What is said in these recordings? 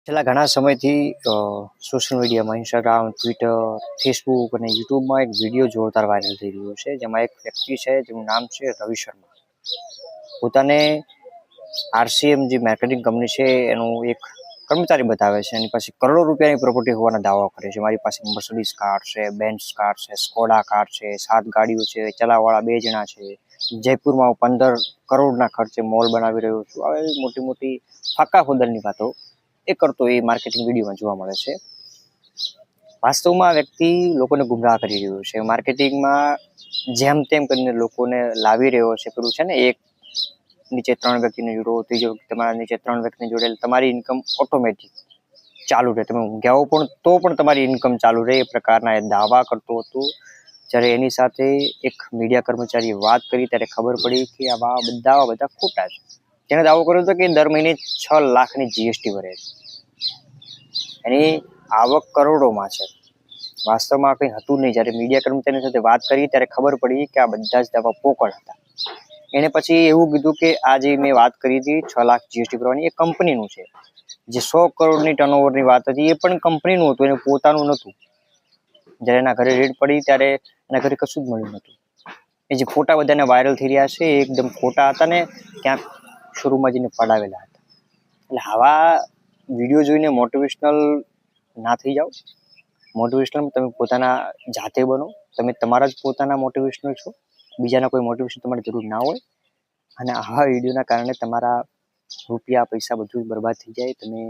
છેલ્લા ઘણા સમયથી સોશિયલ મીડિયામાં ઇન્સ્ટાગ્રામ, ટ્વિટર, ફેસબુક અને યુટ્યુબમાં એક વિડીયો જોરદાર વાયરલ થઈ રહ્યો છે, જેમાં એક વ્યક્તિ છે જેનું નામ છે રવિ શર્મા. પોતાને આરસીએમ જે માર્કેટિંગ કંપની છે એનું એક કર્મચારી બતાવે છે. એની પાસે કરોડો રૂપિયાની પ્રોપર્ટી હોવાના દાવા કરે છે. મારી પાસે મર્સિડીઝ કાર છે, બેન્ઝ કાર છે, સ્કોડા કાર છે, 7 ગાડીઓ છે, ચલાવવાળા 2 જણા છે, જયપુરમાં હું 15 કરોડના ખર્ચે મોલ બનાવી રહ્યો છું. આવી મોટી મોટી ફાકા ફોદરની વાતો એ કરતો એ માર્કેટિંગ વિડીયોમાં જોવા મળે છે. વાસ્તવમાં આ વ્યક્તિ લોકોને ગુમરાહ કરી રહ્યો છે. માર્કેટિંગમાં જેમ તેમ કરીને લોકોને લાવી રહ્યો છે. પેલું છે ને, એક નીચે 3 વ્યક્તિને જોડો, ત્રીજો વ્યક્તિ તમારા નીચે 3 વ્યક્તિને જોડે, તમારી ઇન્કમ ઓટોમેટિક ચાલુ રહે. તમે ઊંઘ્યા હો તો પણ તમારી ઇન્કમ ચાલુ રહે, એ પ્રકારના એ દાવા કરતો હતો. જ્યારે એની સાથે એક મીડિયા કર્મચારીએ વાત કરી ત્યારે ખબર પડી કે આવા બધા ખોટા છે. તેણે દાવો કર્યો હતો કે દર મહિને 6 લાખની જીએસટી ભરે છે. એની આવક કરોડોમાં છે. વાસ્તવમાં કંઈ હતું નહીં. જ્યારે મીડિયા કર્મચારી સાથે વાત કરી ત્યારે ખબર પડી કે આ બધા જ દાવા પોકળ હતા. એણે પછી એવું કીધું કે આ જે મેં વાત કરી હતી 6 લાખ જીએસટી ભરવાની, એ કંપનીનું છે. જે 100 કરોડની ટર્નઓવરની વાત હતી એ પણ કંપનીનું હતું, એને પોતાનું નહોતું. જ્યારે એના ઘરે રેડ પડી ત્યારે એના ઘરે કશું જ મળ્યું નહોતું. એ જે ફોટા બધાને વાયરલ થઈ રહ્યા છે એ એકદમ ખોટા હતા ને ક્યાંક શોરૂમમાં જઈને પડાવેલા હતા. એટલે આવા વિડીયો જોઈને મોટિવેશનલ ના થઈ જાઓ. મોટિવેશનલ તમે પોતાના જાતે બનો. તમે તમારા જ પોતાના મોટિવેશનલ છો. બીજાના કોઈ મોટિવેશન તમારી જરૂર ના હોય. અને આવા વિડીયોના કારણે તમારા રૂપિયા, પૈસા બધું જ બરબાદ થઈ જાય. તમે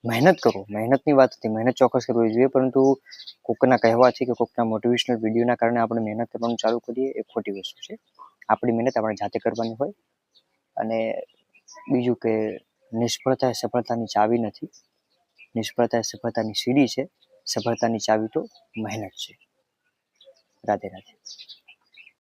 મહેનત કરો. મહેનતની વાત હતી, મહેનત ચોક્કસ કરવી જોઈએ, પરંતુ કોકના કહેવાથી કે કોકના મોટિવેશનલ વિડીયોના કારણે આપણે મહેનત કરવાનું ચાલુ કરીએ એ ખોટી વસ્તુ છે. આપણી મહેનત આપણે જાતે કરવાની હોય. અને બીજું કે નિષ્ફળતા એ સફળતાની ચાવી નથી. નિષ્ફળતા એ સફળતાની સીડી છે. સફળતાની ચાવી તો મહેનત છે. રાધે રાધે.